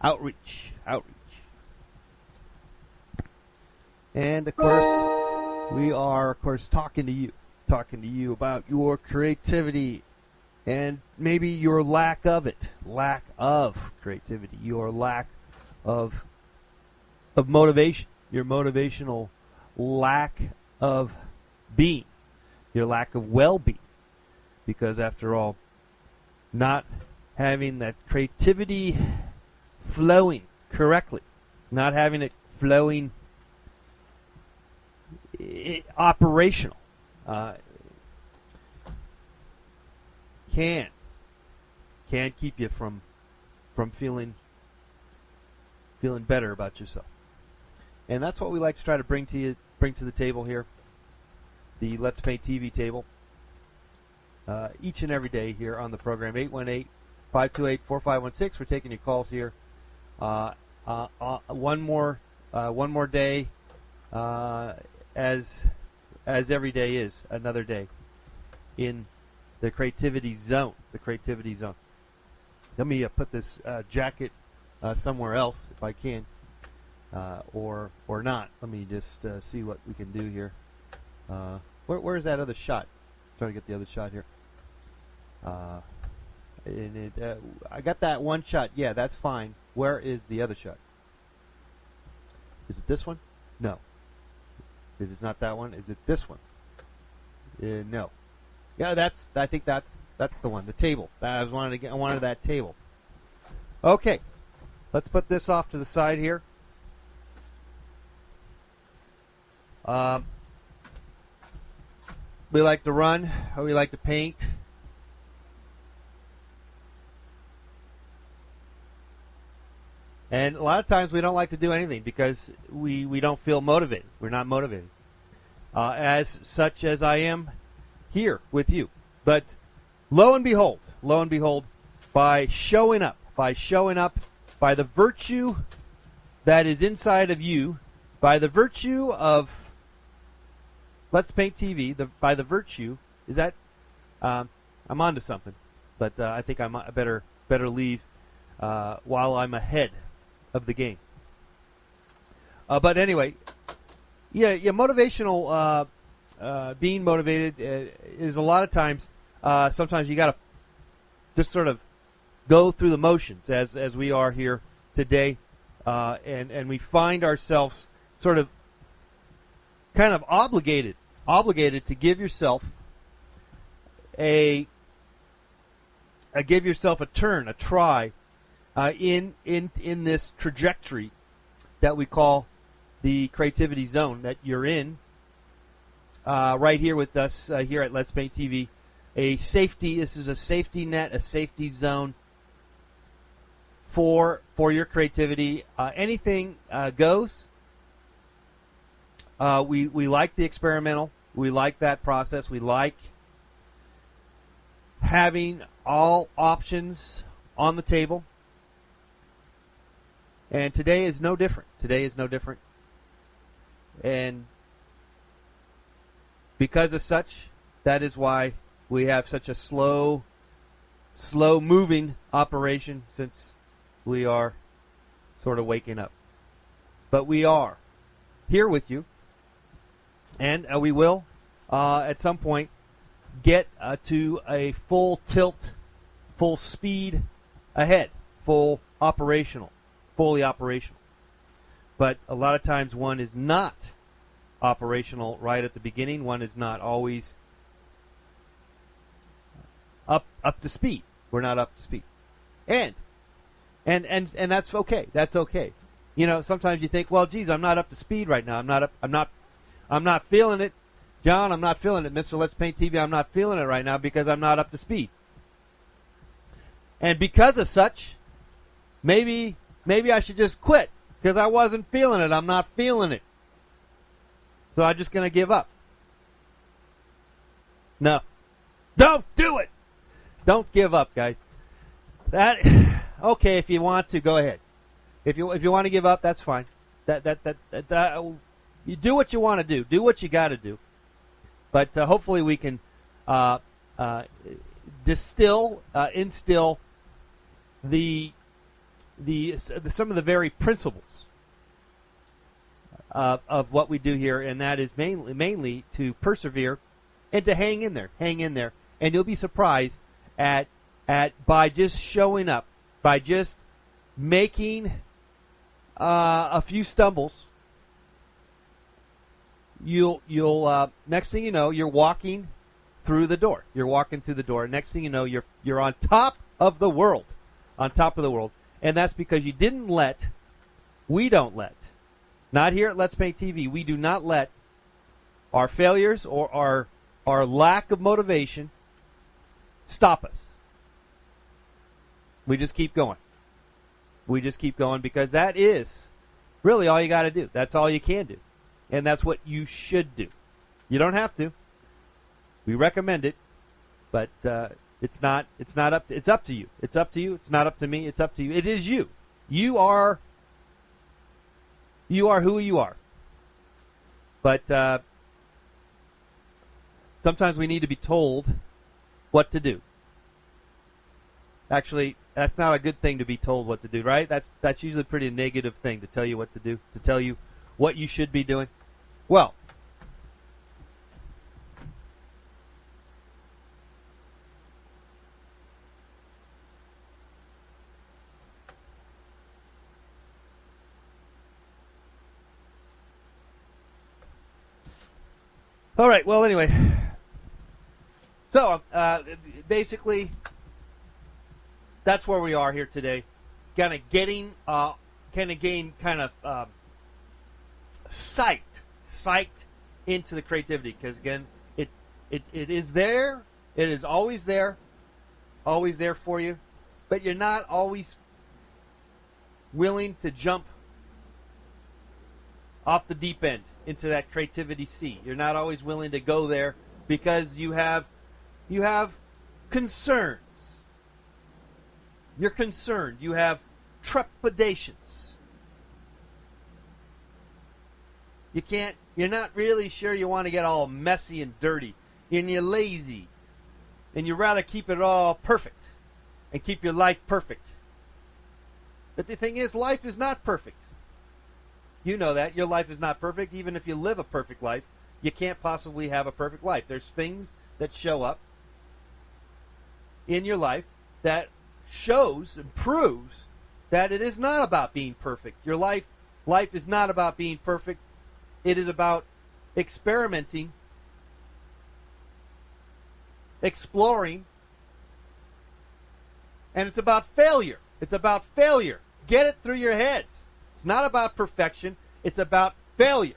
Outreach. And, of course, we are, of course, talking to you about your creativity and maybe your lack of it, lack of creativity, your lack of motivation, your motivational lack of being, your lack of well-being. Because, after all, not having that creativity flowing correctly, not having it flowing operational, can keep you from feeling better about yourself. And that's what we like to try to bring to the table here, the Let's Paint TV table, each and every day here on the program. 818-528-4516. We're taking your calls here. One more day, as every day is another day in the creativity zone. Let me put this jacket somewhere else if I can, or not. Let me just see what we can do here. Where's that other shot? Trying to get the other shot here. I got that one shot. Yeah, that's fine. Where is the other shot? Is it this one? No. If it's not that one, is it this one? No. Yeah, I think that's the one. The table. I wanted that table. Okay. Let's put this off to the side here. We like to run, or we like to paint. And a lot of times we don't like to do anything because we don't feel motivated. We're not motivated. As such as I am here with you. But lo and behold, by showing up, by the virtue that is inside of you, by the virtue of Let's Paint TV, by the virtue, is that, I'm onto something, but I think I better leave while I'm ahead of the game. But anyway, yeah, motivational, being motivated is a lot of times, sometimes you got to just sort of go through the motions as we are here today, and we find ourselves sort of kind of obligated to give yourself a turn, a try, in this trajectory that we call the creativity zone that you're in, right here with us here at Let's Paint TV. This is a safety net, a safety zone for your creativity. Anything goes. We like the experimental. We like that process. We like having all options on the table. And today is no different. And because of such, that is why we have such a slow moving operation, since we are sort of waking up. But we are here with you, and we will at some point get to a full tilt, full speed ahead, fully operational. But a lot of times one is not operational right at the beginning. One is not always up to speed. We're not up to speed, and that's okay. That's okay. You know, sometimes you think, well, geez, I'm not up to speed right now. I'm not feeling it, John. I'm not feeling it, Mr. Let's Paint TV. I'm not feeling it right now because I'm not up to speed. And because of such, maybe I should just quit because I wasn't feeling it. I'm not feeling it. So I'm just going to give up. No. Don't do it. Don't give up, guys. Okay, if you want to, go ahead. If you want to give up, that's fine. You do what you want to do. Do what you got to do. But hopefully we can instill the some of the very principles of what we do here, and that is mainly to persevere and to hang in there, and you'll be surprised at by just showing up, by just making a few stumbles. You'll next thing you know, you're walking through the door. You're walking through the door. Next thing you know, you're on top of the world, and that's because you didn't let. We don't let. Not here at Let's Paint TV. We do not let our failures or our lack of motivation stop us. We just keep going. We just keep going because that is really all you got to do. That's all you can do. And that's what you should do. You don't have to. We recommend it, but it's up to you. It's up to you. It's not up to me. It's up to you. It is you. You are who you are. But sometimes we need to be told what to do. Actually, that's not a good thing to be told what to do, right? That's usually a pretty negative thing to tell you what to do, to tell you what you should be doing. Well, all right, well, anyway, so basically, that's where we are here today, kind of getting, psyched into the creativity, because again, it is there, it is always there for you, but you're not always willing to jump off the deep end into that creativity sea. You're not always willing to go there because you have concerns. You're concerned. You have trepidations. You're not really sure you want to get all messy and dirty, and you're lazy, and you'd rather keep it all perfect and keep your life perfect. But the thing is, life is not perfect. You know that. Your life is not perfect. Even if you live a perfect life, you can't possibly have a perfect life. There's things that show up in your life that shows and proves that it is not about being perfect. Your life is not about being perfect. It is about experimenting, exploring, and it's about failure. It's about failure. Get it through your heads. It's not about perfection. It's about failure.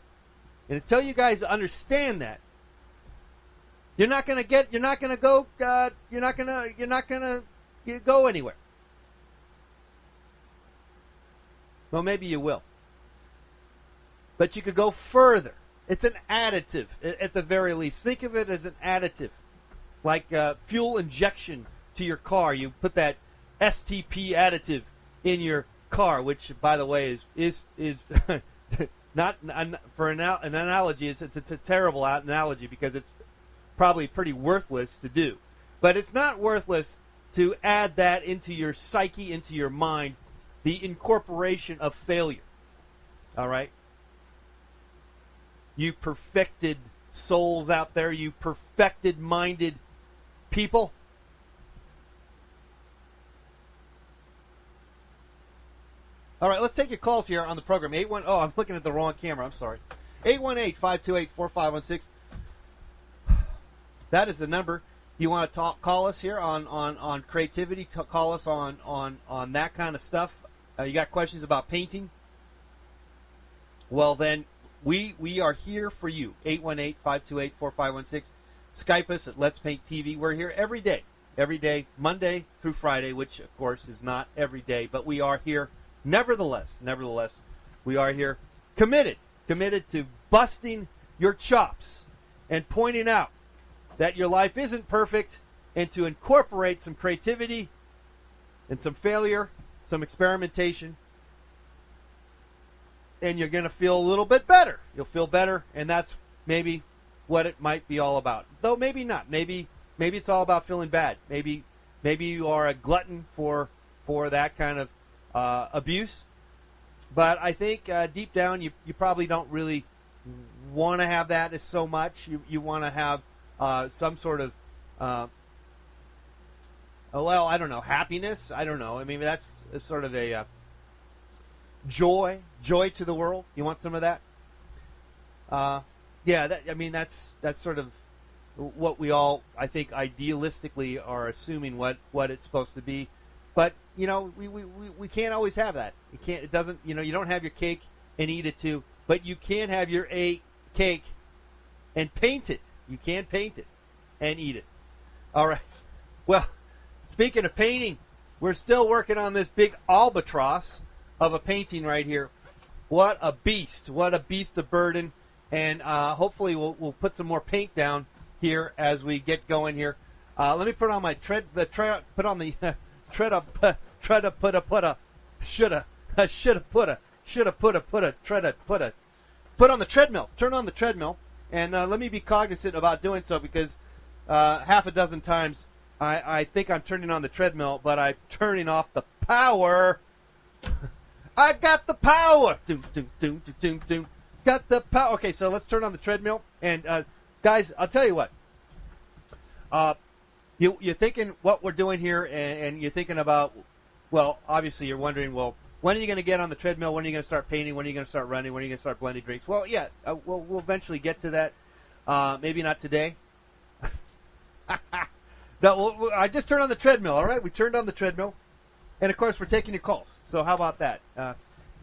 And until you guys understand that, you're not going to go anywhere. Well, maybe you will. But you could go further. It's an additive, at the very least. Think of it as an additive, like fuel injection to your car. You put that STP additive in your car, which, by the way, is not for an analogy. It's a terrible analogy because it's probably pretty worthless to do. But it's not worthless to add that into your psyche, into your mind, the incorporation of failure. All right? You perfected souls out there, you perfected-minded people. All right, let's take your calls here on the program. I'm looking at the wrong camera. I'm sorry. 818-528-4516. That is the number. You want to call us here on creativity. Call us on that kind of stuff. You got questions about painting? Well, then we are here for you. 818-528-4516. Skype us at Let's Paint TV. We're here every day, Monday through Friday, which, of course, is not every day, but we are here nevertheless. We are here committed to busting your chops and pointing out that your life isn't perfect and to incorporate some creativity and some failure, some experimentation, and you're going to feel a little bit better. You'll feel better, and that's maybe what it might be all about. Though maybe not. Maybe it's all about feeling bad. Maybe you are a glutton for that kind of abuse. But I think deep down you probably don't really want to have that as so much. You want to have some sort of, well, I don't know, happiness. I don't know. I mean, that's sort of a joy to the world. You want some of that? Yeah, that's sort of what we all, I think, idealistically are assuming what it's supposed to be. But we can't always have that. It doesn't. You don't have your cake and eat it too. But you can have your cake and paint it. You can paint it and eat it. All right. Well, speaking of painting, we're still working on this big albatross of a painting right here. What a beast! What a beast of burden! And hopefully we'll put some more paint down here as we get going here. Let me put on my put on the put on the treadmill. Turn on the treadmill, and let me be cognizant about doing so, because half a dozen times I think I'm turning on the treadmill, but I'm turning off the power. I got the power. Doom, doom, doom, doom, doom. Got the power. Okay, so let's turn on the treadmill. And guys, I'll tell you what. You're thinking what we're doing here, and you're thinking about, well, obviously you're wondering, well, when are you going to get on the treadmill? When are you going to start painting? When are you going to start running? When are you going to start blending drinks? Well, yeah, we'll eventually get to that. Maybe not today. No, I just turned on the treadmill, all right? We turned on the treadmill. And, of course, we're taking your calls. So how about that?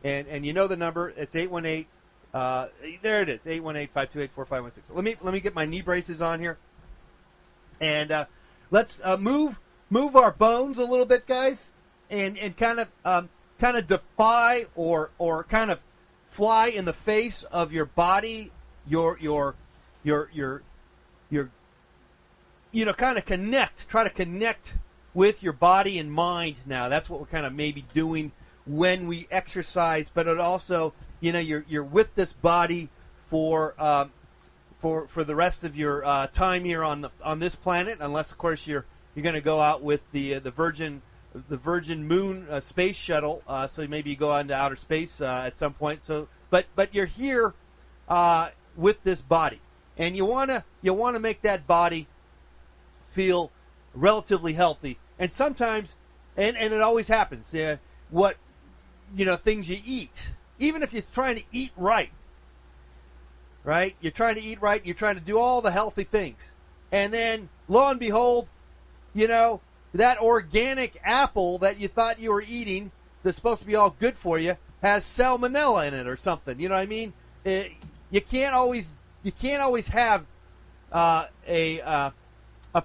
And you know the number. It's 818. There it is, 818-528-4516. Let me get my knee braces on here. And let's move our bones a little bit, guys, and kind of defy or kind of fly in the face of your body, your kind of try to connect with your body and mind now. That's what we're kind of maybe doing when we exercise, but it also, you're with this body for the rest of your time here on this planet, unless of course you're going to go out with the Virgin Moon space shuttle, so maybe you go out into outer space at some point. So, but you're here with this body, and you wanna make that body feel relatively healthy. And sometimes, and it always happens. Things you eat, even if you're trying to eat right. Right? You're trying to eat right. You're trying to do all the healthy things. And then, lo and behold, that organic apple that you thought you were eating that's supposed to be all good for you has salmonella in it or something. You know what I mean? You can't always have a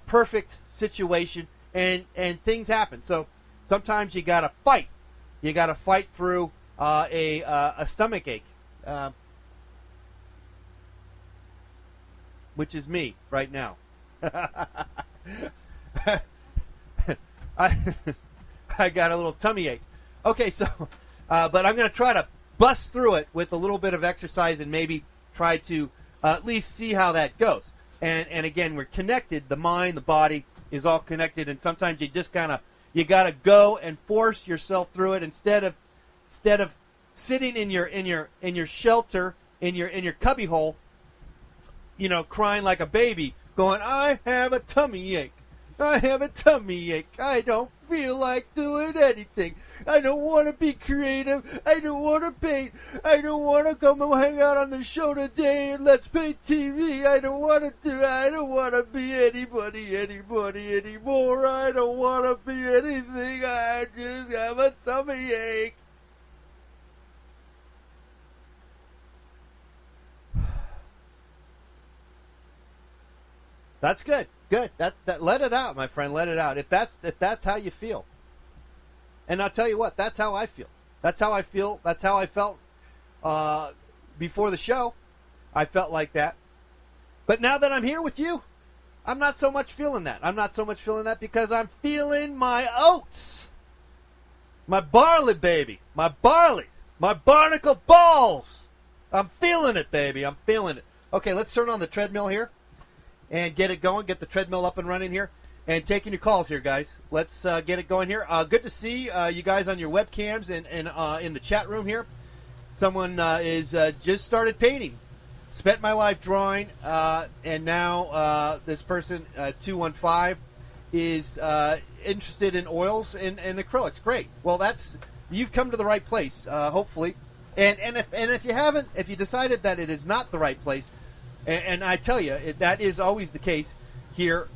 perfect situation, and things happen. So sometimes you got to fight. You got to fight through a stomach ache. Which is me right now. I got a little tummy ache. Okay, so, but I'm going to try to bust through it with a little bit of exercise and maybe try to at least see how that goes. And again, we're connected. The mind, the body is all connected, and sometimes you just you got to go and force yourself through it instead of sitting in your shelter in your cubby hole, crying like a baby, going, I have a tummy ache. I have a tummy ache. I don't feel like doing anything. I don't want to be creative. I don't want to paint. I don't want to come and hang out on the show today and Let's Paint TV. I don't want to be anybody anymore. I don't want to be anything. I just have a tummy ache. That's good. Good. That let it out, my friend. Let it out. If that's how you feel. And I'll tell you what, that's how I feel. That's how I feel. That's how I felt before the show. I felt like that. But now that I'm here with you, I'm not so much feeling that. I'm not so much feeling that because I'm feeling my oats. My barley, baby. My barley. My barnacle balls. I'm feeling it, baby. I'm feeling it. Okay, let's turn on the treadmill here and get it going, get the treadmill up and running here. and taking your calls here, guys. Let's get it going here. Good to see you guys on your webcams and in the chat room here. Someone is just started painting. Spent my life drawing, and now this person, 215, is interested in oils and acrylics. Great. Well, you've come to the right place, hopefully. And if you haven't, if you decided that it is not the right place, and I tell you, that is always the case here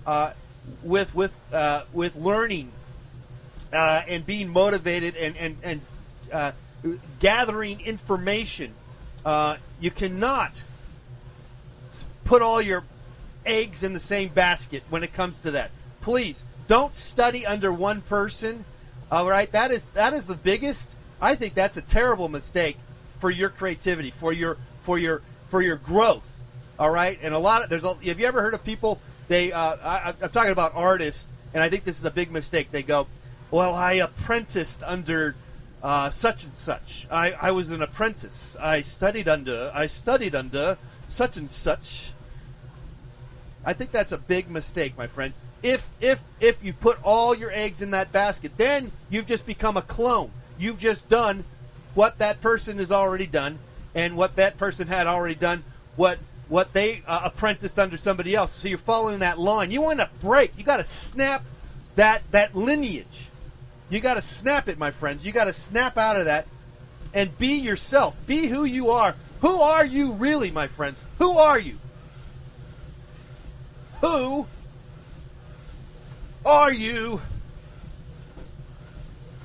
with learning and being motivated and gathering information. You cannot put all your eggs in the same basket when it comes to that. Please don't study under one person. All right, that is the biggest. I think that's a terrible mistake for your creativity, for your growth. All right, and have you ever heard of people? I'm talking about artists, and I think this is a big mistake. They go, well, I apprenticed under such and such. I was an apprentice. I studied under such and such. I think that's a big mistake, my friend. If you put all your eggs in that basket, then you've just become a clone. You've just done what that person has already done, and what that person had already done, what they apprenticed under somebody else. So you're following that line. You want to break. You got to snap that lineage. You got to snap it, my friends. You got to snap out of that and be yourself. Be who you are. Who are you really, my friends? Who are you? Who are you?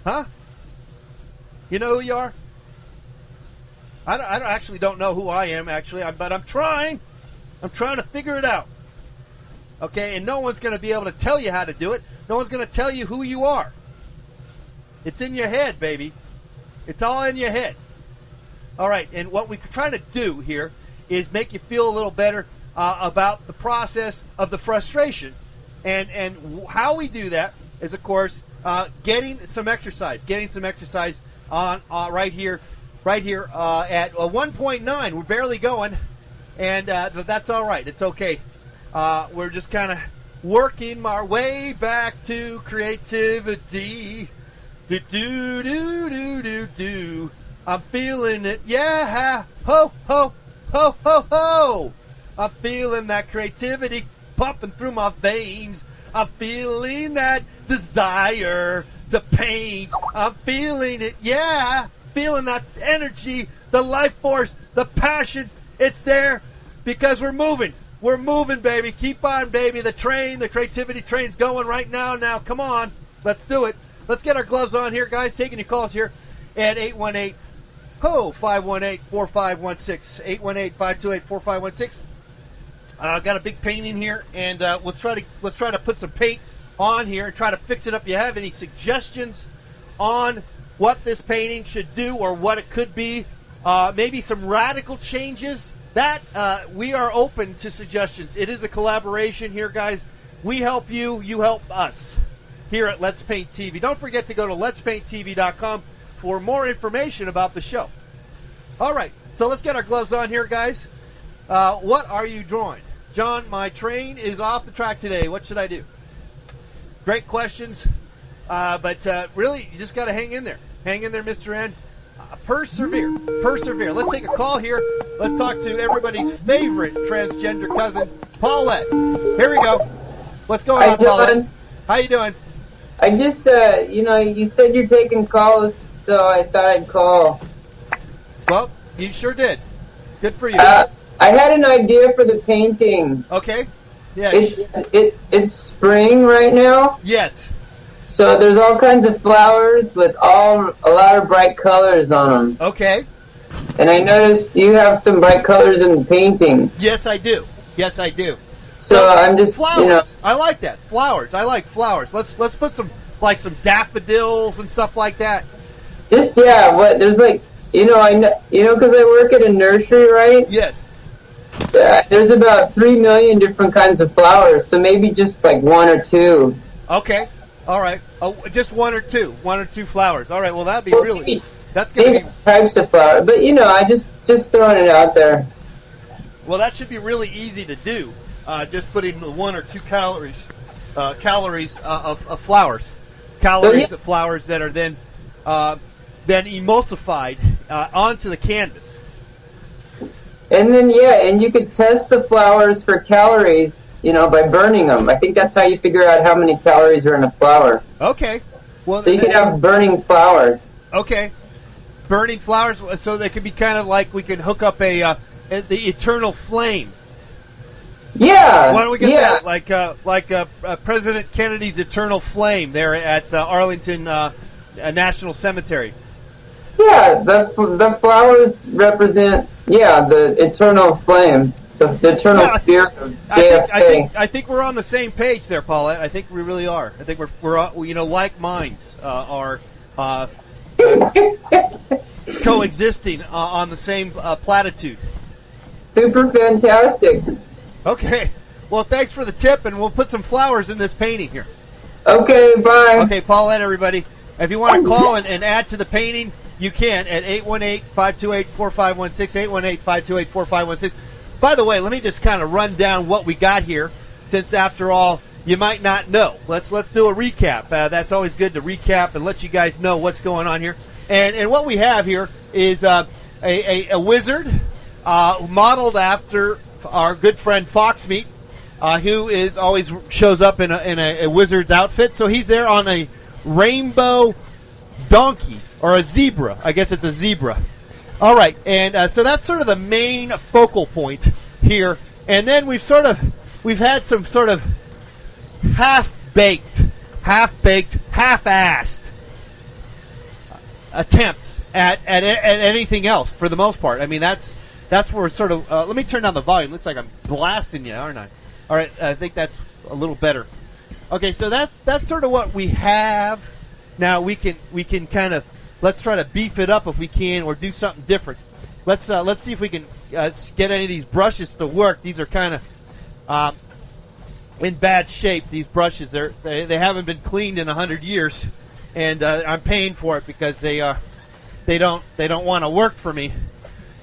Huh? You know who you are? I actually don't know who I am, actually, but I'm trying. I'm trying to figure it out. Okay, and no one's going to be able to tell you how to do it. No one's going to tell you who you are. It's in your head, baby. It's all in your head. All right, and what we're trying to do here is make you feel a little better about the process of the frustration. And how we do that is, of course, getting some exercise. On right here at 1.9. We're barely going, and but that's all right. It's okay. We're just kind of working our way back to creativity. Do do do do do do. I'm feeling it. Yeah. Ho ho ho ho ho. I'm feeling that creativity pumping through my veins. I'm feeling that desire to paint. I'm feeling it. Yeah. Feeling that energy, the life force, the passion. It's there because we're moving. We're moving, baby. Keep on, baby. The creativity train's going right now. Now, come on. Let's do it. Let's get our gloves on here, guys. Taking your calls here at 818-518-4516. 818-528-4516. Got a big painting here, and let's try to put some paint on here and try to fix it up. You have any suggestions on what this painting should do or what it could be? Maybe some radical changes? That we are open to suggestions. It is a collaboration here, guys. We help you, you help us here at Let's Paint TV. Don't forget to go to letspainttv.com for more information about the show. All right, so let's get our gloves on here, guys. What are you drawing? John, my train is off the track today. What should I do? Great questions, but really, you just got to hang in there. Hang in there, Mr. N. Persevere. Persevere. Let's take a call here. Let's talk to everybody's favorite transgender cousin, Paulette. Here we go. What's going on, Paulette? How you doing? I just, you said you're taking calls, so I thought I'd call. Well, you sure did. Good for you. I had an idea for the painting. Okay. Yeah. It's spring right now. Yes. So there's all kinds of flowers with a lot of bright colors on them. Okay. And I noticed you have some bright colors in the painting. Yes, I do. Yes, I do. So I'm just, flowers. I like that. Flowers. I like flowers. Let's put some daffodils and stuff like that. There's like, because I work at a nursery, right? Yes. There's about 3 million different kinds of flowers, so maybe just like one or two. Okay. All right. Oh, just one or two flowers. All right. Well, that'd be really. That's gonna be types of flowers, but I just throwing it out there. Well, that should be really easy to do. Just putting the 1 or 2 calories calories of flowers. Calories of flowers that are then emulsified onto the canvas. And then, and you could test the flowers for calories, by burning them. I think that's how you figure out how many calories are in a flower. Okay. Well, so you can have burning flowers. Okay. Burning flowers, so they could be kind of like we can hook up the eternal flame. Yeah. Why don't we get that? Like President Kennedy's eternal flame there at Arlington National Cemetery. Yeah, the flowers represent the eternal flame, the eternal spirit of JFK. I think we're on the same page there, Paulette. I think we really are. I think we're like minds are coexisting on the same platitude. Super fantastic. Okay. Well, thanks for the tip, and we'll put some flowers in this painting here. Okay, bye. Okay, Paulette, everybody. If you want to call and add to the painting, you can at 818-528-4516, 818-528-4516. By the way, let me just kind of run down what we got here, since after all, you might not know. Let's do a recap. That's always good to recap and let you guys know what's going on here. And what we have here is a wizard modeled after our good friend Foxmeat, who is always shows up in a wizard's outfit. So he's there on a rainbow donkey or a zebra. I guess it's a zebra. All right, and so that's sort of the main focal point here. And then we've had some sort of half-baked, half-assed attempts at anything else for the most part. I mean, that's where sort of. Let me turn down the volume. Looks like I'm blasting you, aren't I? All right, I think that's a little better. Okay, so that's sort of what we have. Now we can kind of let's try to beef it up if we can, or do something different. Let's see if we can get any of these brushes to work. These are kind of in bad shape. These brushes they haven't been cleaned in 100 years, and I'm paying for it because they don't want to work for me.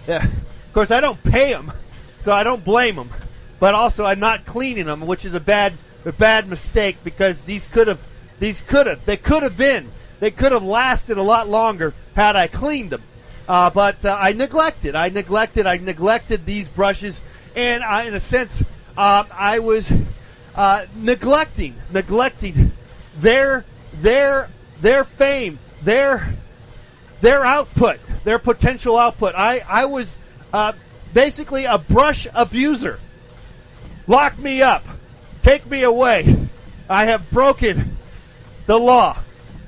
Yeah. Of course, I don't pay them, so I don't blame them. But also, I'm not cleaning them, which is a bad mistake, because they could have lasted a lot longer had I cleaned them. But I neglected these brushes, and in a sense, I was neglecting their fame, their output, their potential output. I was basically a brush abuser. Lock me up. Take me away. I have broken the law.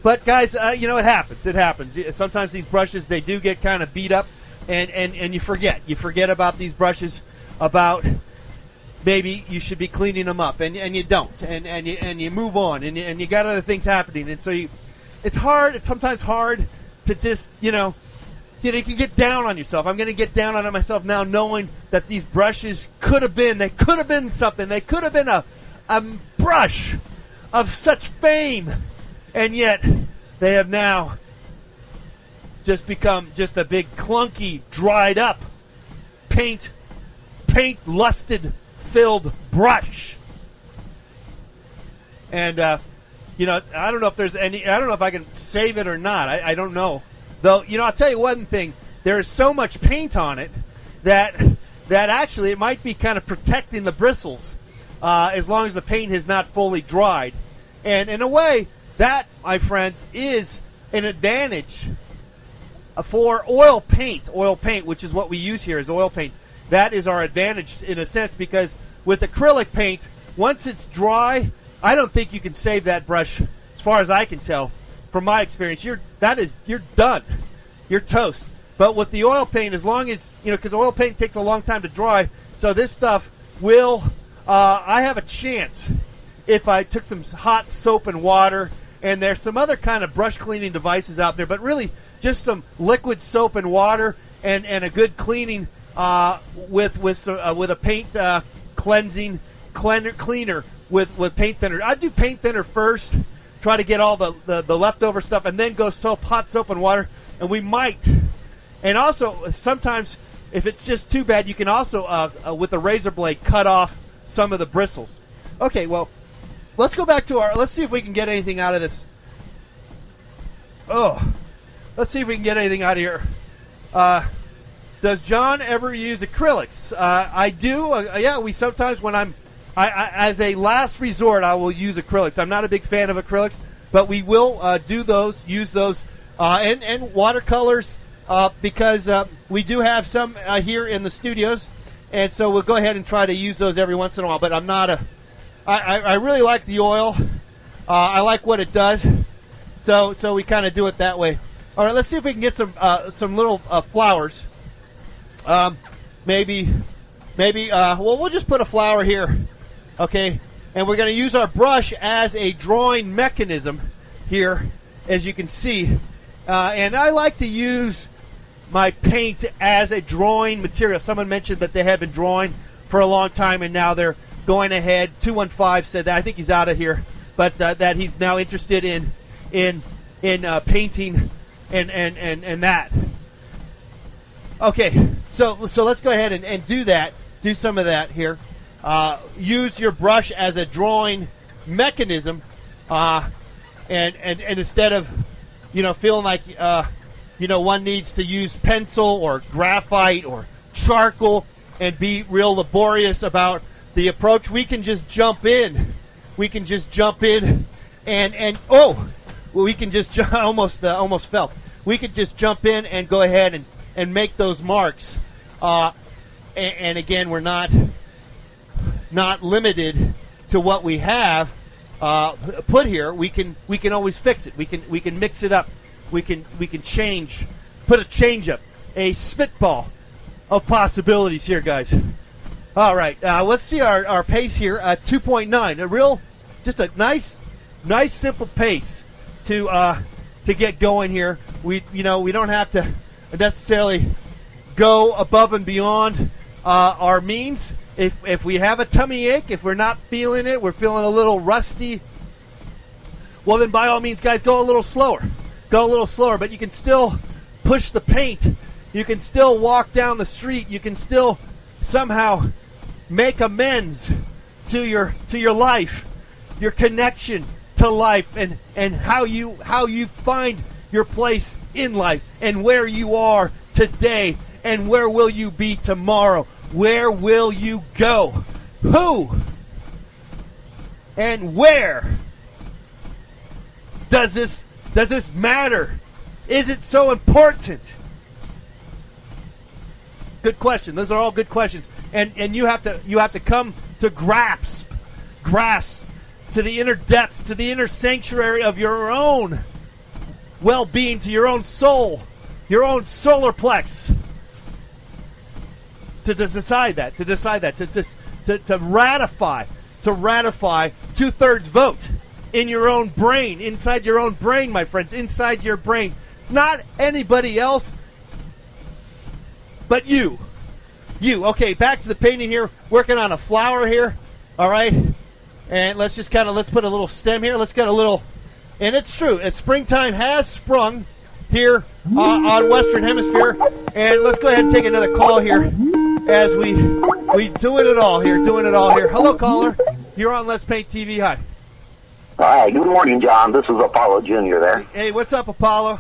But guys, it happens. It happens. Sometimes these brushes, they do get kind of beat up, and you forget. You forget about these brushes, about maybe you should be cleaning them up, and you don't, and you move on, and you got other things happening, and so it's hard. It's sometimes hard to just you can get down on yourself. I'm going to get down on myself now, knowing that these brushes could have been something. They could have been a brush of such fame, and yet they have now just become just a big clunky, dried up, paint lusted filled brush. And I don't know if there's any. I don't know if I can save it or not. I don't know. Though, I'll tell you one thing. There is so much paint on it that actually it might be kind of protecting the bristles as long as the paint has not fully dried. And in a way, that, my friends, is an advantage for oil paint, which is what we use here as oil paint. That is our advantage in a sense, because with acrylic paint, once it's dry, I don't think you can save that brush, as far as I can tell. From my experience, you're done. You're toast. But with the oil paint, as long as, because oil paint takes a long time to dry, so this stuff will, I have a chance if I took some hot soap and water, and there's some other kind of brush cleaning devices out there, but really just some liquid soap and water and a good cleaning with a paint cleansing cleaner with paint thinner. I do paint thinner first. Try to get all the leftover stuff, and then go hot soap and water, and we might. And also, sometimes, if it's just too bad, you can also, with a razor blade, cut off some of the bristles. Okay, well, let's go back to let's see if we can get anything out of this. Oh, let's see if we can get anything out of here. Does John ever use acrylics? I do. Yeah, we sometimes when I as a last resort, I will use acrylics. I'm not a big fan of acrylics, but we will use those, and watercolors because we do have some here in the studios, and so we'll go ahead and try to use those every once in a while. But I'm not I really like the oil. I like what it does, so we kind of do it that way. All right, let's see if we can get some little flowers. Maybe. Well, we'll just put a flower here. Okay, and we're going to use our brush as a drawing mechanism here, as you can see. And I like to use my paint as a drawing material. Someone mentioned that they have been drawing for a long time, and now they're going ahead. 215 said that. I think he's out of here, but that he's now interested in painting and that. Okay, so let's go ahead and do that. Do some of that here. Use your brush as a drawing mechanism, and instead of feeling like one needs to use pencil or graphite or charcoal and be real laborious about the approach, we can just jump in. We can just jump in we can just almost fell. We could just jump in and go ahead and make those marks. And again, we're not limited to what we have put here. We can always fix it. We can mix it up. We can change, put a change up, a spitball of possibilities here, guys. All right, let's see our pace here at 2.9. Just a nice simple pace to get going here. We don't have to necessarily go above and beyond our means. If we have a tummy ache, if we're not feeling it, we're feeling a little rusty, well then by all means, guys, go a little slower. But you can still push the paint. You can still walk down the street. You can still somehow make amends to your life, your connection to life, and how you find your place in life, and where you are today, and where will you be tomorrow. Where will you go? Who and where does this matter? Is it so important? Good question. Those are all good questions. And you have to come to grasp to the inner depths, to the inner sanctuary of your own well-being, to your own soul, your own solar plex. To decide that, to ratify 2/3 vote in your own brain, inside your own brain, my friends, inside your brain. Not anybody else, but you. Okay, back to the painting here, working on a flower here, all right? And let's put a little stem here. Let's get a little, and it's true, springtime has sprung here on Western Hemisphere. And let's go ahead and take another call here. As we doing it all here. Hello, caller. You're on Let's Paint TV. Hi. Hi. Good morning, John. This is Apollo Jr. there. Hey, what's up, Apollo?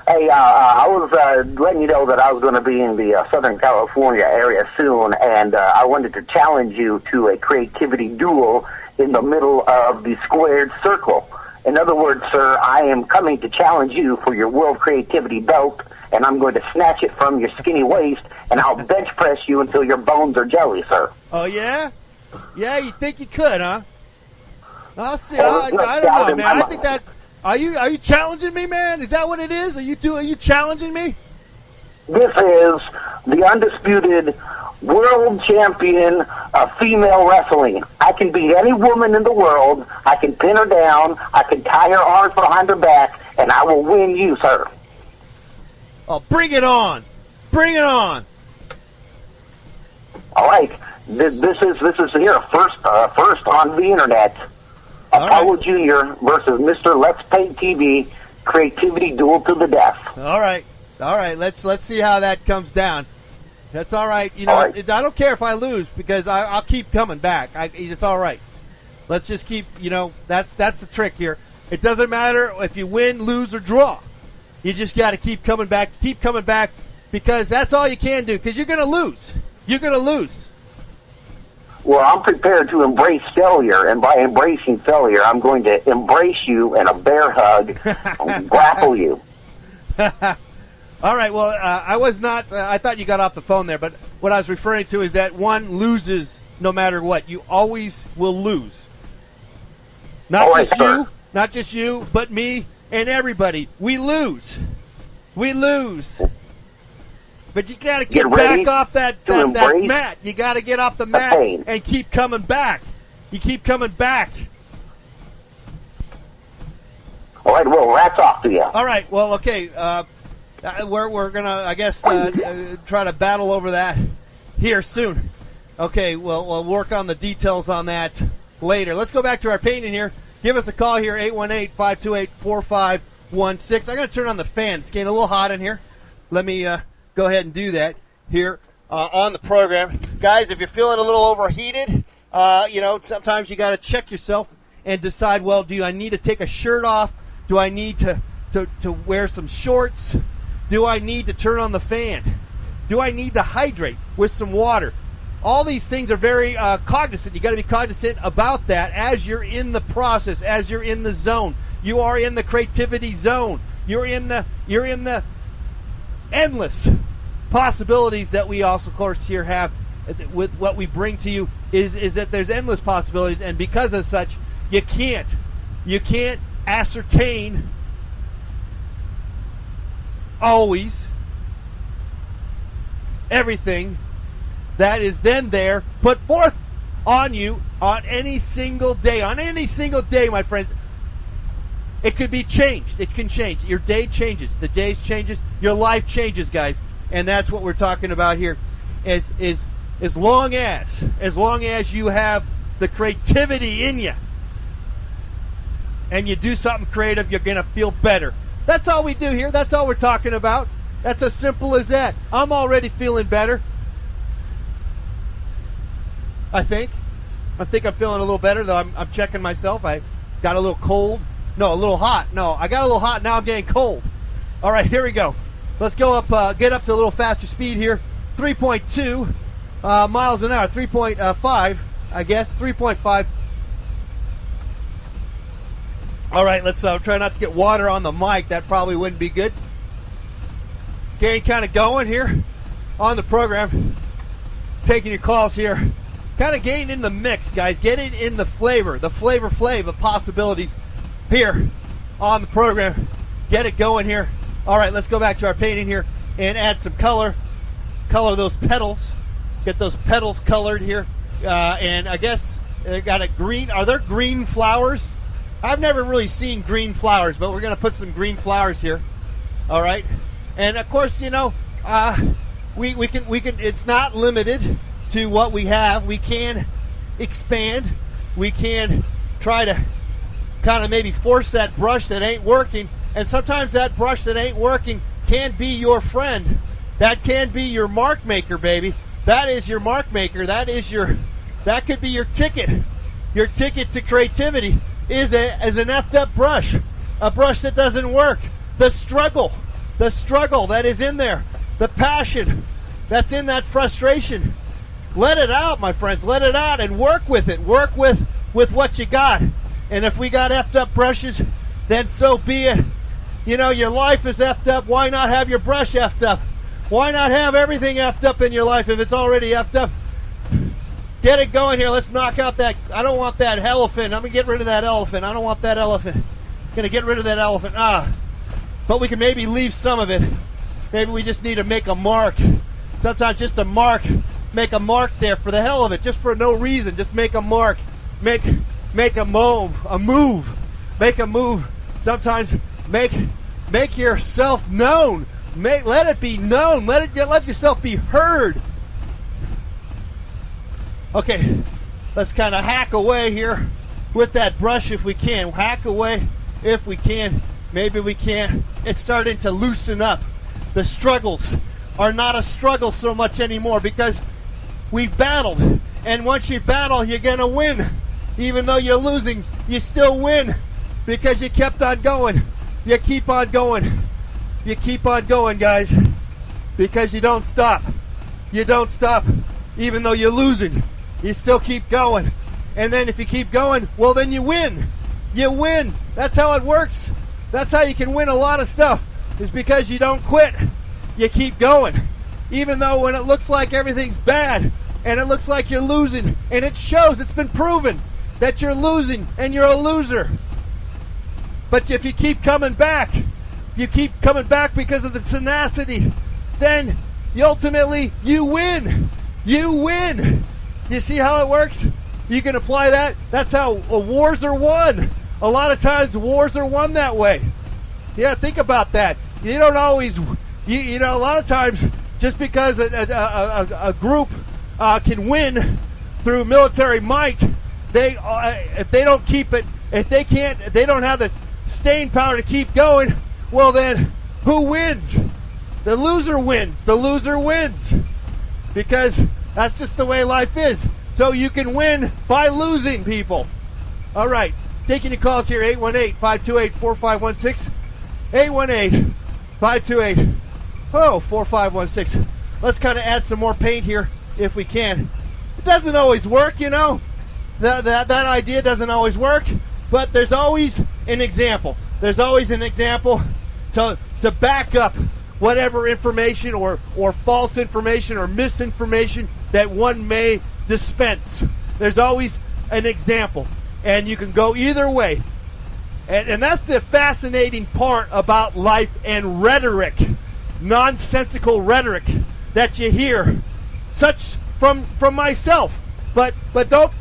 Hey, I was letting you know that I was going to be in the Southern California area soon, and I wanted to challenge you to a creativity duel in the middle of the squared circle. In other words, sir, I am coming to challenge you for your World Creativity Belt, and I'm going to snatch it from your skinny waist, and I'll bench press you until your bones are jelly, sir. Oh, yeah? Yeah, you think you could, huh? I'll see. I don't know, man. I think that... Are you challenging me, man? Is that what it is? Are you challenging me? This is the undisputed world champion of female wrestling. I can beat any woman in the world. I can pin her down. I can tie her arms behind her back, and I will win you, sir. Oh, bring it on! Bring it on! All right, this is here first on the internet. Apollo Jr. versus Mr. Let's Paint TV creativity duel to the death. All right. Let's see how that comes down. That's all right. I don't care if I lose because I'll keep coming back. It's all right. Let's just keep, that's the trick here. It doesn't matter if you win, lose, or draw. You just got to keep coming back, because that's all you can do, because you're going to lose. You're going to lose. Well, I'm prepared to embrace failure, and by embracing failure, I'm going to embrace you in a bear hug and grapple you. All right, well, I was not, I thought you got off the phone there, but what I was referring to is that one loses no matter what. You always will lose. Not just you, but me and everybody. We lose. We lose. But you got to get back off that mat. You got to get off the mat and keep coming back. You keep coming back. All right, well, rats off to you. All right, well, okay. We're going to, I guess, try to battle over that here soon. Okay, well, we'll work on the details on that later. Let's go back to our painting here. Give us a call here, 818-528-4516. I'm going to turn on the fan. It's getting a little hot in here. Let me go ahead and do that here on the program. Guys, if you're feeling a little overheated, sometimes you got to check yourself and decide, well, do I need to take a shirt off? Do I need to wear some shorts? Do I need to turn on the fan? Do I need to hydrate with some water? All these things are very cognizant. You got to be cognizant about that as you're in the process, as you're in the zone. You are in the creativity zone. You're in the endless possibilities that we also, of course, here have with what we bring to you is that there's endless possibilities, and because of such, you can't ascertain always everything that is then there put forth on you on any single day. On any single day, my friends, it could be changed. It can change. Your day changes. The days changes. Your life changes, guys. And that's what we're talking about here. As long as you have the creativity in you and you do something creative, you're going to feel better. That's all we do here. That's all we're talking about. That's as simple as that. I'm already feeling better. I think I'm feeling a little better, though I'm checking myself. I got a little cold. No, a little hot. No, I got a little hot. Now I'm getting cold. All right, here we go. Let's go up, get up to a little faster speed here. 3.2 miles an hour. 3.5, I guess. 3.5. All right, let's try not to get water on the mic. That probably wouldn't be good. Getting kind of going here on the program. Taking your calls here. Kind of getting in the mix, guys. Getting in the flavor of possibilities here on the program. Get it going here. All right, let's go back to our painting here and add some color. Color those petals. Get those petals colored here. And I guess they got a green. Are there green flowers? I've never really seen green flowers, but we're going to put some green flowers here. All right. And of course, we can. It's not limited to what we have. We can expand. We can try to kind of maybe force that brush that ain't working. And sometimes that brush that ain't working can be your friend. That can be your mark maker, baby. That is your mark maker. That could be your ticket. Your ticket to creativity is an effed up brush. A brush that doesn't work. The struggle that is in there. The passion that's in that frustration. Let it out, my friends. Let it out and work with it. Work with what you got. And if we got effed up brushes, then so be it. Your life is effed up. Why not have your brush effed up? Why not have everything effed up in your life if it's already effed up? Get it going here. Let's knock out that. I don't want that elephant. I'm going to get rid of that elephant. I don't want that elephant. Going to get rid of that elephant. But we can maybe leave some of it. Maybe we just need to make a mark. Sometimes just a mark. Make a mark there for the hell of it. Just for no reason. Just make a mark. Make a move. Make a move. Sometimes make yourself known. Let it be known. Let yourself be heard. Okay, let's kind of hack away here with that brush if we can. Hack away if we can. Maybe we can't. It's starting to loosen up. The struggles are not a struggle so much anymore because we've battled. And once you battle, you're going to win. Even though you're losing, you still win because you kept on going. You keep on going. You keep on going, guys, because you don't stop. You don't stop. Even though you're losing, you still keep going. And then if you keep going, well, then you win. You win. That's how it works. That's how you can win a lot of stuff, is because you don't quit. You keep going. Even though when it looks like everything's bad and it looks like you're losing, and it shows, it's been proven that you're losing and you're a loser. But if you keep coming back, you keep coming back because of the tenacity, then ultimately you win. You win. You see how it works? You can apply that. That's how wars are won. A lot of times wars are won that way. Yeah, think about that. You don't always, you know, a lot of times just because a group can win through military might, if they don't keep it, if they don't have the staying power to keep going, well then, who wins? The loser wins. The loser wins. Because that's just the way life is. So you can win by losing, people. All right. Taking your calls here, 818-528-4516. 818-528-4516. Let's kind of add some more paint here if we can. It doesn't always work, you know. That idea doesn't always work. But there's always an example. There's always an example to back up whatever information or false information or misinformation that one may dispense. There's always an example. And you can go either way. And that's the fascinating part about life and rhetoric. Nonsensical rhetoric that you hear. Such from myself. But don't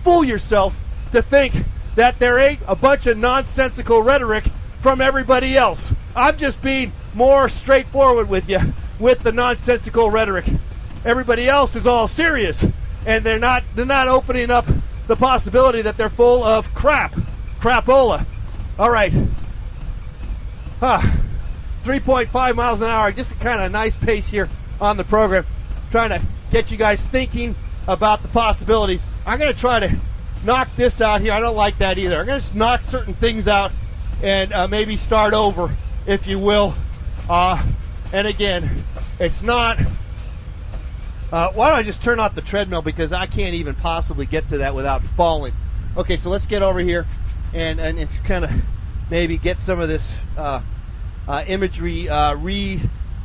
fool yourself to think that there ain't a bunch of nonsensical rhetoric from everybody else. I'm just being more straightforward with you with the nonsensical rhetoric. Everybody else is all serious, and they're not opening up the possibility that they're full of crapola. All right. 3.5 miles an hour, just a kind of nice pace here on the program. Trying to get you guys thinking about the possibilities. I'm going to try to knock this out here. I don't like that either. I'm going to just knock certain things out and maybe start over, if you will. And again, it's not... why don't I just turn off the treadmill, because I can't even possibly get to that without falling. Okay, so let's get over here and kind of maybe get some of this imagery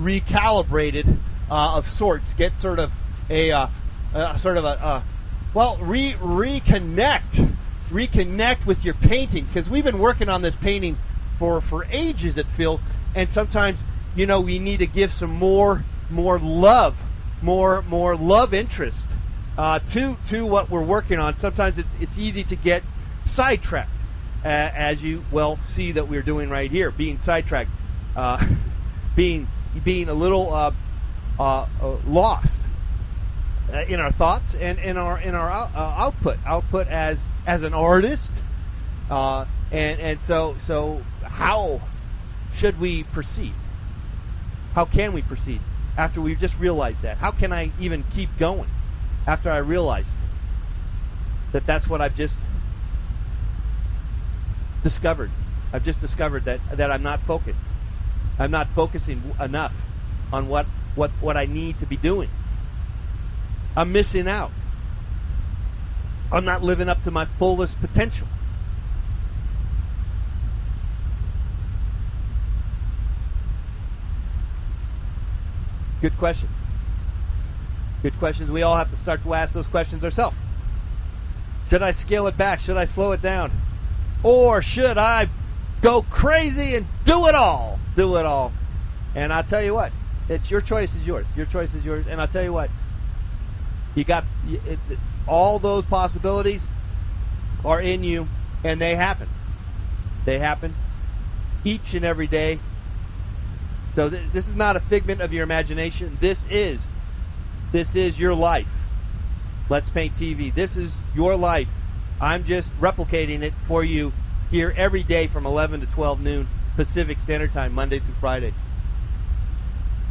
recalibrated of sorts. Get sort of reconnect with your painting, because we've been working on this painting for ages, it feels, and sometimes, you know, we need to give some more love. More love interest to what we're working on. Sometimes it's easy to get sidetracked, as you well see that we're doing right here, being sidetracked, being a little lost in our thoughts and in our output as an artist, and so how should we proceed? How can we proceed? After we've just realized that, how can I even keep going after I realized that that's what I've just discovered? I've just discovered that I'm not focused. I'm not focusing enough on what I need to be doing. I'm missing out. I'm not living up to my fullest potential. Good question. Good questions. We all have to start to ask those questions ourselves. Should I scale it back? Should I slow it down? Or should I go crazy and do it all? Do it all. And I'll tell you what, it's your choice is yours. Your choice is yours. And I'll tell you what, you got all those possibilities are in you, and they happen. They happen each and every day. So this is not a figment of your imagination. This is your life. Let's Paint TV. This is your life. I'm just replicating it for you here every day from 11 to 12 noon Pacific Standard Time, Monday through Friday.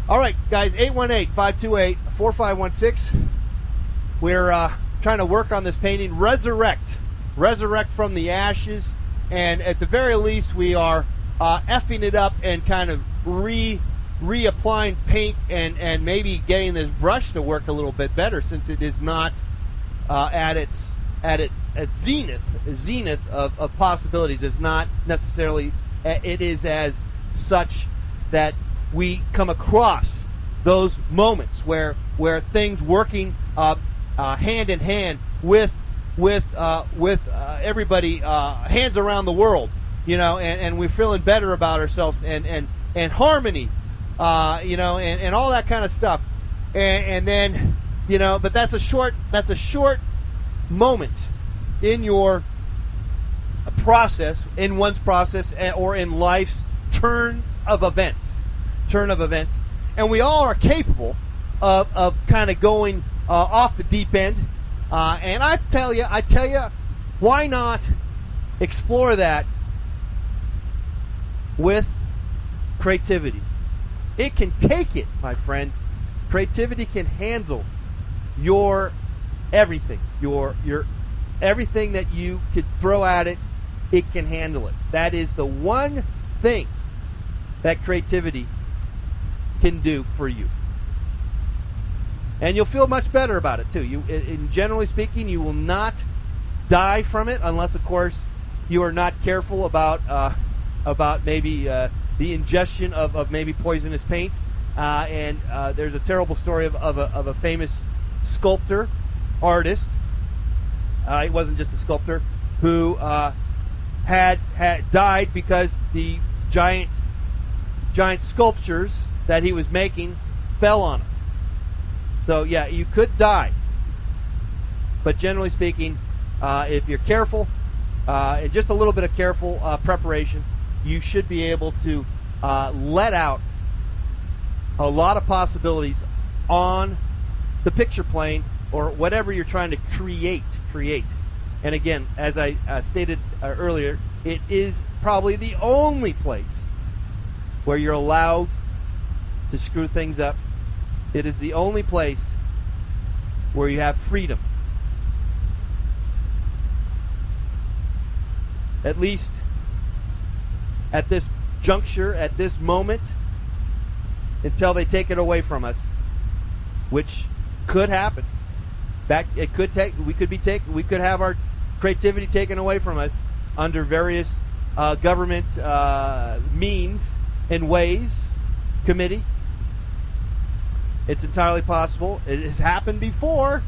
All right, guys, 818-528-4516. We're trying to work on this painting, Resurrect. resurrect from the ashes, and at the very least we are effing it up and kind of reapplying paint and maybe getting this brush to work a little bit better, since it is not at its zenith of possibilities. It's not necessarily, it is as such that we come across those moments where things working hand in hand with everybody, hands around the world, and we're feeling better about ourselves, and harmony, and all that kind of stuff, and then, but that's a short moment in your process, in one's process, or in life's turn of events, and we all are capable of kind of going off the deep end, and I tell you, why not explore that with creativity? It can take it, my friends. Creativity can handle your everything, your everything that you could throw at it. It can handle it. That is the one thing that creativity can do for you, and you'll feel much better about it too. Generally speaking, you will not die from it, unless, of course, you are not careful about maybe the ingestion of maybe poisonous paints. And there's a terrible story of a famous sculptor, artist. He wasn't just a sculptor, who had died because the giant sculptures that he was making fell on him. So yeah, you could die, but generally speaking, if you're careful and just a little bit of careful preparation, you should be able to let out a lot of possibilities on the picture plane, or whatever you're trying to create. And again, as I stated earlier, it is probably the only place where you're allowed to screw things up. It is the only place where you have freedom. At least at this juncture, at this moment, until they take it away from us, which could happen. We could have our creativity taken away from us under various government means and ways, committee. It's entirely possible. It has happened before.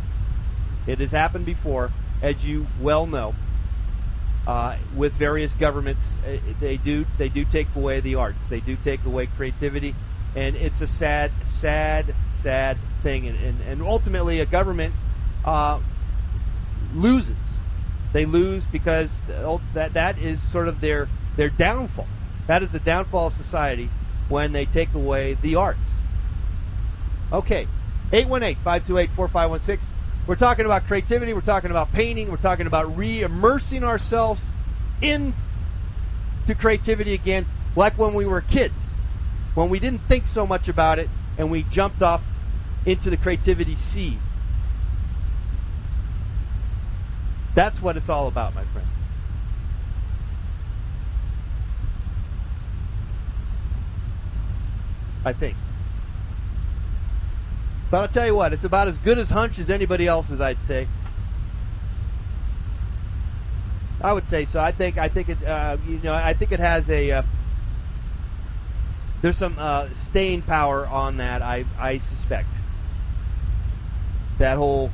As you well know, with various governments. They do take away the arts. They do take away creativity, and it's a sad thing. And ultimately, a government loses. They lose because that is sort of their downfall. That is the downfall of society, when they take away the arts. Okay, 818-528-4516. We're talking about creativity. We're talking about painting. We're talking about re-immersing ourselves into creativity again, like when we were kids, when we didn't think so much about it and we jumped off into the creativity sea. That's what it's all about, my friends. I think. But I'll tell you what, it's about as good as hunch as anybody else's, I'd say. I would say so. I think it. I think it has a. There's some staying power on that. I suspect. That whole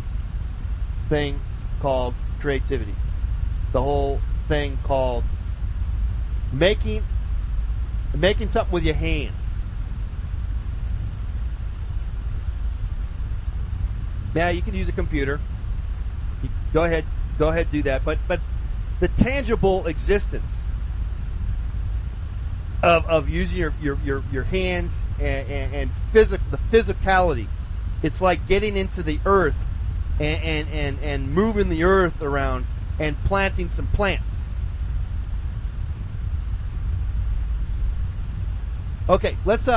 thing called creativity, the whole thing called making something with your hands. Yeah, you can use a computer. Go ahead, do that. But the tangible existence of using your hands and the physicality, it's like getting into the earth and moving the earth around and planting some plants. Okay, let's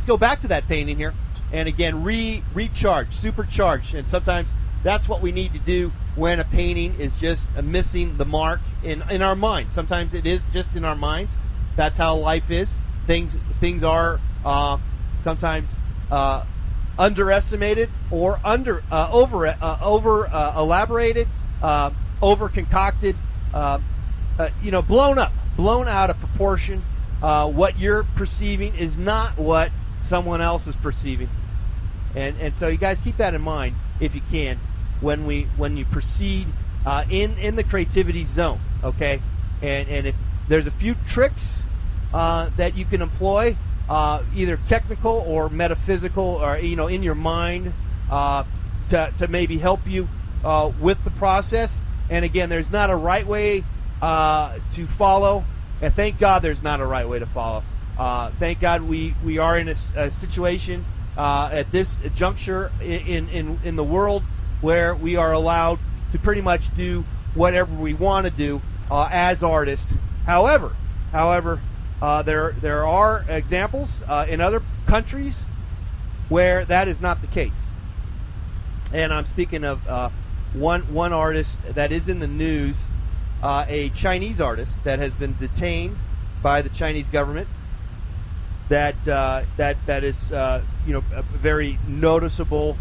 go back to that painting here. And again, recharge, supercharge. And sometimes That's what we need to do when a painting is just missing the mark in our mind. Sometimes it is just in our minds. That's how life is. Things are sometimes underestimated or over elaborated, over concocted, blown out of proportion. What you're perceiving is not what someone else is perceiving, and so you guys keep that in mind if you can when you proceed in the creativity zone. Okay, and if there's a few tricks that you can employ, either technical or metaphysical, or in your mind, to maybe help you with the process. And again, there's not a right way to follow, and thank God there's not a right way to follow. Thank God we are in a situation at this juncture in the world where we are allowed to pretty much do whatever we want to do as artists. However, there are examples in other countries where that is not the case. And I'm speaking of one artist that is in the news, a Chinese artist that has been detained by the Chinese government. That is a very noticeable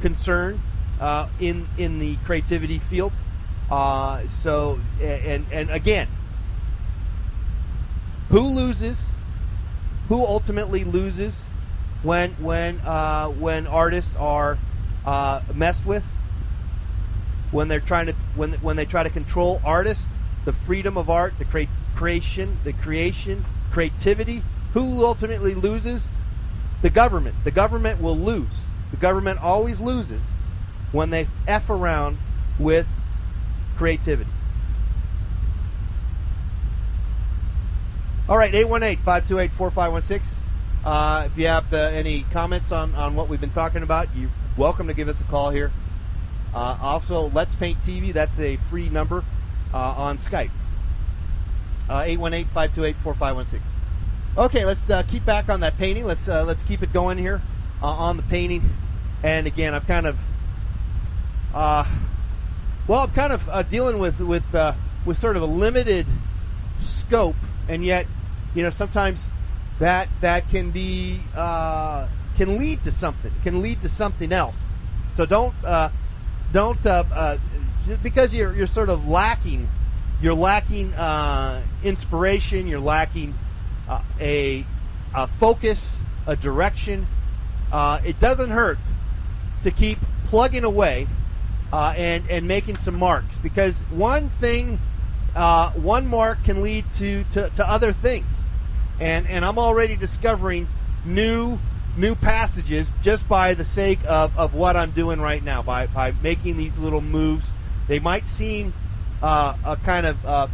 concern in the creativity field. So again, who loses? Who ultimately loses when artists are messed with? When they're trying to when they try to control artists, the freedom of art, the creation, creativity. Who ultimately loses? The government. The government will lose. The government always loses when they F around with creativity. All right, 818-528-4516. If you have any comments on what we've been talking about, you're welcome to give us a call here. Also, Let's Paint TV, that's a free number on Skype. 818-528-4516. Okay, let's keep back on that painting. Let's keep it going here on the painting. And again, I'm kind of dealing with sort of a limited scope, and yet, sometimes that can be can lead to something. Can lead to something else. So don't because you're sort of lacking. You're lacking inspiration. You're lacking a focus, a direction. It doesn't hurt to keep plugging away and making some marks, because one mark can lead to other things, and I'm already discovering new passages just by the sake of what I'm doing right now, by making these little moves. They might seem a kind of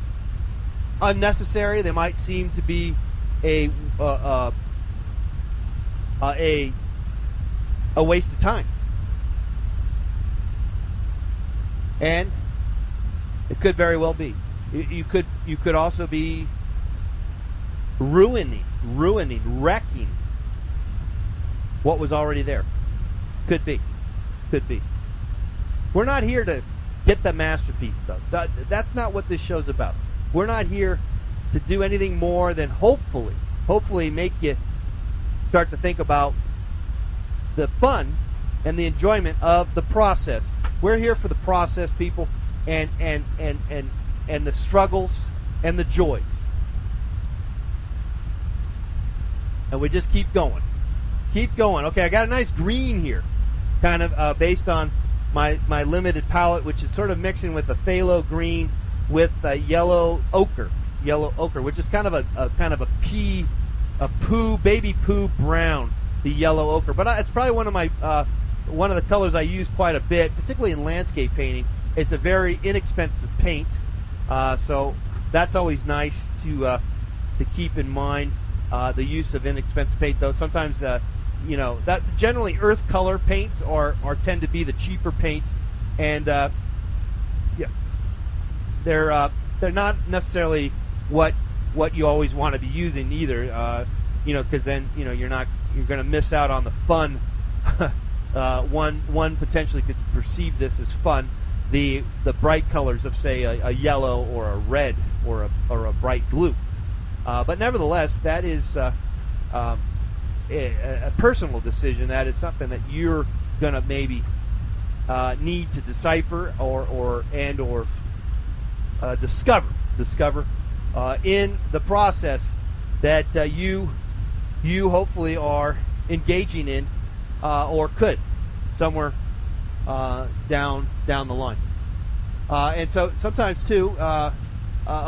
unnecessary. They might seem to be a waste of time, and it could very well be. You could also be ruining, wrecking what was already there. Could be. We're not here to get the masterpiece, though. That's not what this show's about. We're not here to do anything more than hopefully make you start to think about the fun and the enjoyment of the process. We're here for the process, people, and the struggles and the joys. And we just keep going. Okay, I got a nice green here, kind of based on my limited palette, which is sort of mixing with the phthalo green with yellow ochre, which is kind of a baby poo brown, the yellow ochre. But it's probably one of the colors I use quite a bit, particularly in landscape paintings. It's a very inexpensive paint, so that's always nice to keep in mind the use of inexpensive paint. Though sometimes that generally earth color paints tend to be the cheaper paints, and they're not necessarily what you always want to be using either, because then you're going to miss out on the fun one potentially could perceive this as fun. The bright colors of, say, a yellow or a red or a bright blue. But nevertheless, that is a personal decision. That is something that you're going to maybe need to decipher or discover in the process that you hopefully are engaging in or could somewhere down the line. And so sometimes too, a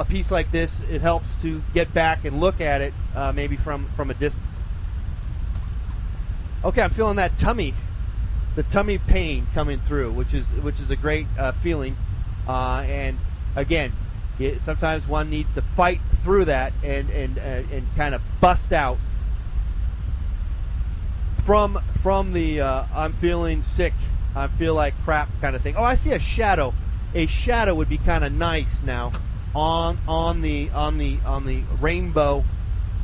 piece like this, it helps to get back and look at it maybe from a distance. Okay, I'm feeling that tummy pain coming through, which is a great feeling. And again, sometimes one needs to fight through that and kind of bust out from the I'm feeling sick, I feel like crap kind of thing. Oh, I see a shadow. A shadow would be kind of nice now on the rainbow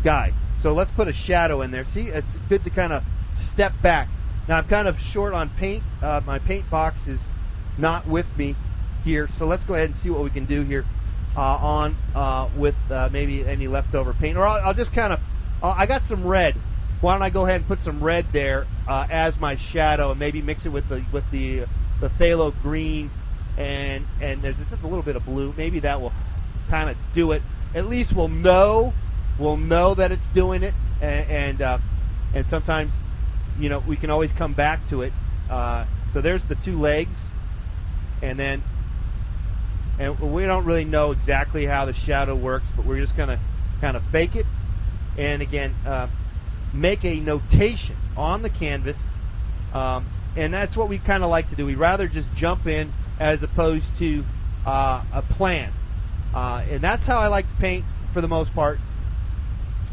guide. So let's put a shadow in there. See, it's good to kind of step back. Now I'm kind of short on paint. My paint box is not with me here, so let's go ahead and see what we can do here with maybe any leftover paint. Or I'll just kind of I got some red. Why don't I go ahead and put some red there as my shadow, and maybe mix it with the phthalo green, and there's just a little bit of blue. Maybe that will kind of do it. At least we'll know that it's doing it, and sometimes we can always come back to it. So there's the two legs, and we don't really know exactly how the shadow works, but we're just gonna kind of fake it, and again. Make a notation on the canvas, and that's what we kind of like to do. We rather just jump in as opposed to a plan, and that's how I like to paint for the most part.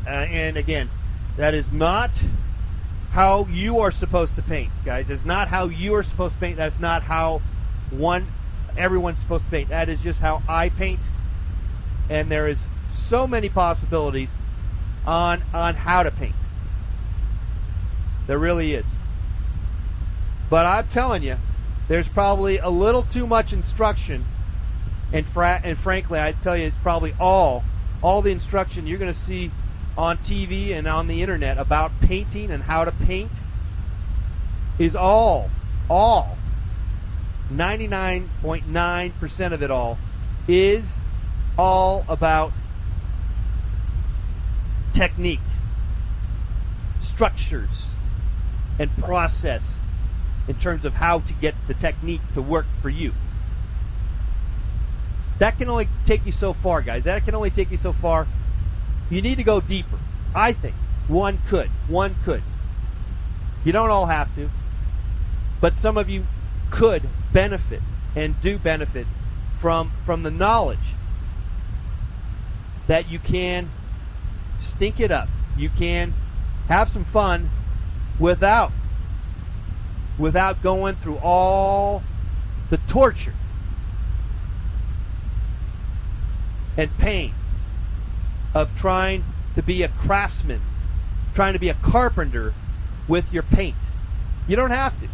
And again, that is not how you are supposed to paint, guys. It's not how you are supposed to paint. That's not how everyone's supposed to paint. That is just how I paint, and there is so many possibilities on how to paint. There really is. But I'm telling you, there's probably a little too much instruction, and frankly, I'd tell you it's probably all the instruction you're going to see on TV and on the internet about painting and how to paint is all 99.9% of it all is all about technique, structures, and process in terms of how to get the technique to work for you. That can only take you so far, guys. That can only take you so far. You need to go deeper. I think one could. You don't all have to, but some of you could benefit and do benefit from the knowledge that you can stink it up. You can have some fun without going through all the torture and pain of trying to be a craftsman, trying to be a carpenter with your paint. You don't have to.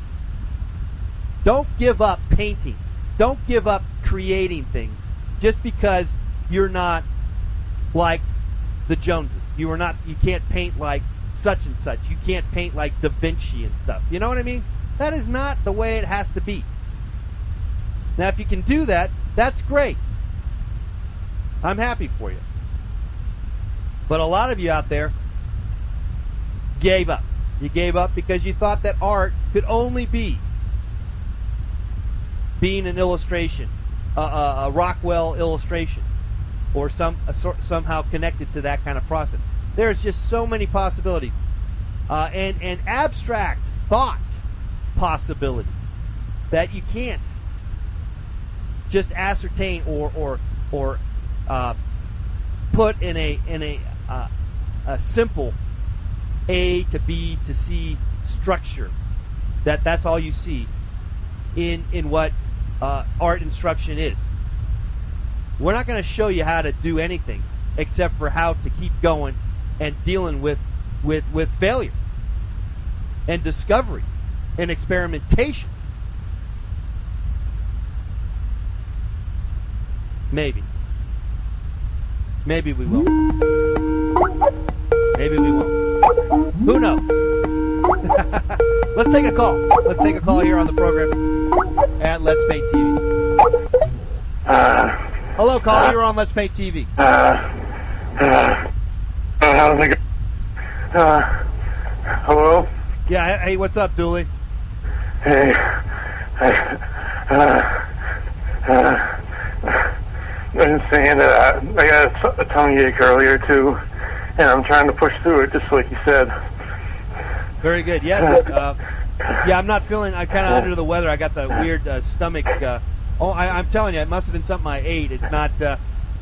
Don't give up painting. Don't give up creating things just because you're not like the Joneses. You can't paint like such and such. You can't paint like Da Vinci and stuff. You know what I mean? That is not the way it has to be. Now, if you can do that, that's great. I'm happy for you. But a lot of you out there gave up. You gave up because you thought that art could only be being an illustration, a Rockwell illustration, or somehow connected to that kind of process. There's just so many possibilities, and abstract thought possibilities that you can't just ascertain or put in a simple A to B to C structure. That's all you see in what art instruction is. We're not going to show you how to do anything except for how to keep going and dealing with failure and discovery and experimentation. Maybe. Maybe we will. Maybe we won't. Who knows? Let's take a call. Let's take a call here on the program at Let's Paint TV. Hello, caller. You're on Let's Paint TV. Hello? Yeah. Hey, what's up, Dooley? Hey. I'm saying that I got a tummy ache earlier, too, and I'm trying to push through it, just like you said. Very good. Yes. Yeah, I'm not feeling. I'm kind of under the weather. I got the weird stomach. I'm telling you, it must have been something I ate. It's not.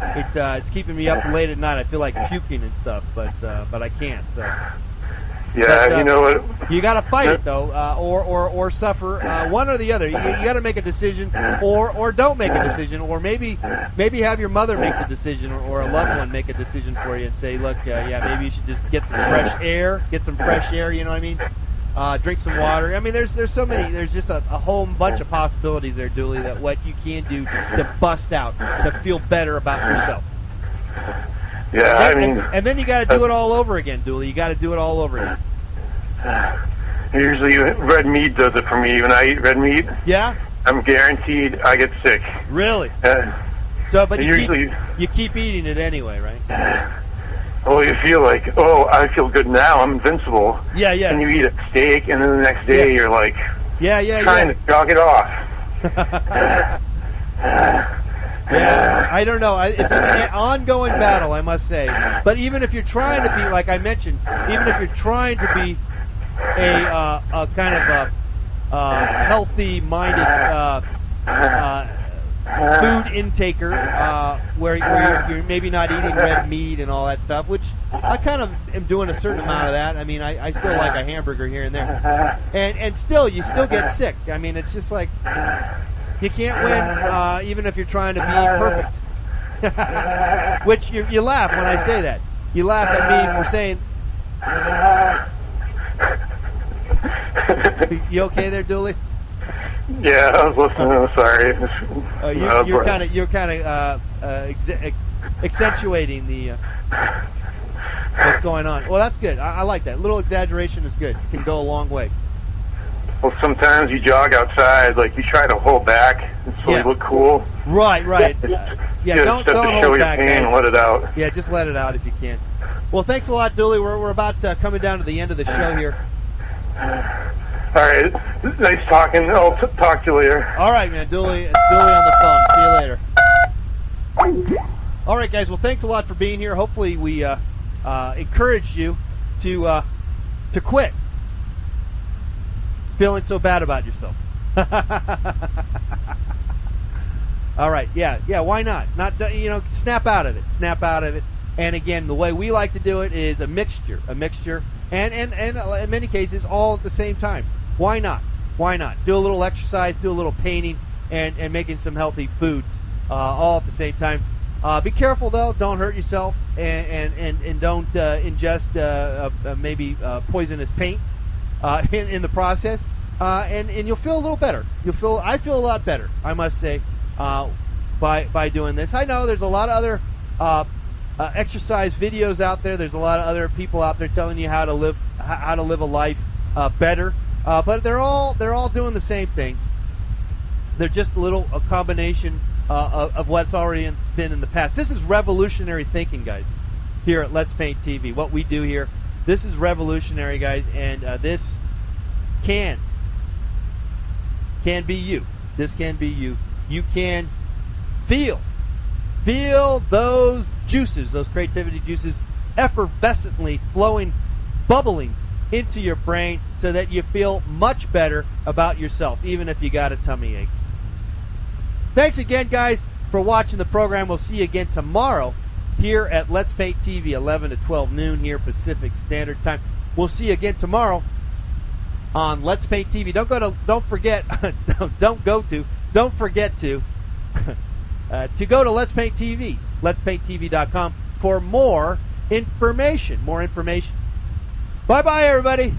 It's keeping me up late at night. I feel like puking and stuff, but I can't. So. Yeah, but, you know what? You got to fight it though, or suffer. One or the other. You got to make a decision, or don't make a decision, or maybe have your mother make the decision, or a loved one make a decision for you and say, look, maybe you should just get some fresh air. Get some fresh air. You know what I mean? Drink some water. I mean, there's so many. There's just a whole bunch of possibilities there, Dooley, that what you can do to bust out, to feel better about yourself. Yeah, and then you got to do it all over again, Dooley. You got to do it all over again. Usually red meat does it for me. When I eat red meat, yeah, I'm guaranteed I get sick. Really? But you keep eating it anyway, right? Oh, you feel like, I feel good now. I'm invincible. Yeah. And you eat a steak, and then the next day you're like, trying to jog it off. Yeah, I don't know. It's an ongoing battle, I must say. But even if you're trying to be, like I mentioned, even if you're trying to be a kind of a healthy-minded food intaker, where you're maybe not eating red meat and all that stuff, which I kind of am doing a certain amount of that. I mean, I still like a hamburger here and there, and still you still get sick. I mean, it's just like. You can't win, even if you're trying to be perfect. Which you laugh when I say that. You laugh at me for saying. You okay there, Dooley? Yeah, I was listening. I'm sorry. You're kind of accentuating the what's going on. Well, that's good. I like that. A little exaggeration is good. It can go a long way. Well, sometimes you jog outside, like you try to hold back so you look cool. Right. Don't show hold your back, pain guys. and let it out. Yeah, just let it out if you can. Well, thanks a lot, Dooley. We're about coming down to the end of the show here. All right, nice talking. I'll talk to you later. All right, man. Dooley on the phone. See you later. All right, guys. Well, thanks a lot for being here. Hopefully, we encouraged you to quit feeling so bad about yourself. All right, yeah. Why not? Snap out of it. And again, the way we like to do it is a mixture, and in many cases, all at the same time. Why not? Do a little exercise, do a little painting, and making some healthy foods, all at the same time. Be careful though; don't hurt yourself, and don't ingest maybe poisonous paint. In the process, and you'll feel a little better. I feel a lot better, I must say, by doing this. I know there's a lot of other exercise videos out there. There's a lot of other people out there telling you how to live a life better, but they're all doing the same thing. They're just a combination of what's already been in the past. This is revolutionary thinking, guys. Here at Let's Paint TV, what we do here. This is revolutionary, guys, and this can be you. This can be you. You can feel those juices, those creativity juices, effervescently flowing, bubbling into your brain so that you feel much better about yourself, even if you got a tummy ache. Thanks again, guys, for watching the program. We'll see you again tomorrow here at Let's Paint TV, 11 to 12 noon here Pacific Standard Time. We'll see you again tomorrow on Let's Paint TV. Don't forget to go to Let's Paint TV, letspainttv.com for more information. Bye-bye, everybody.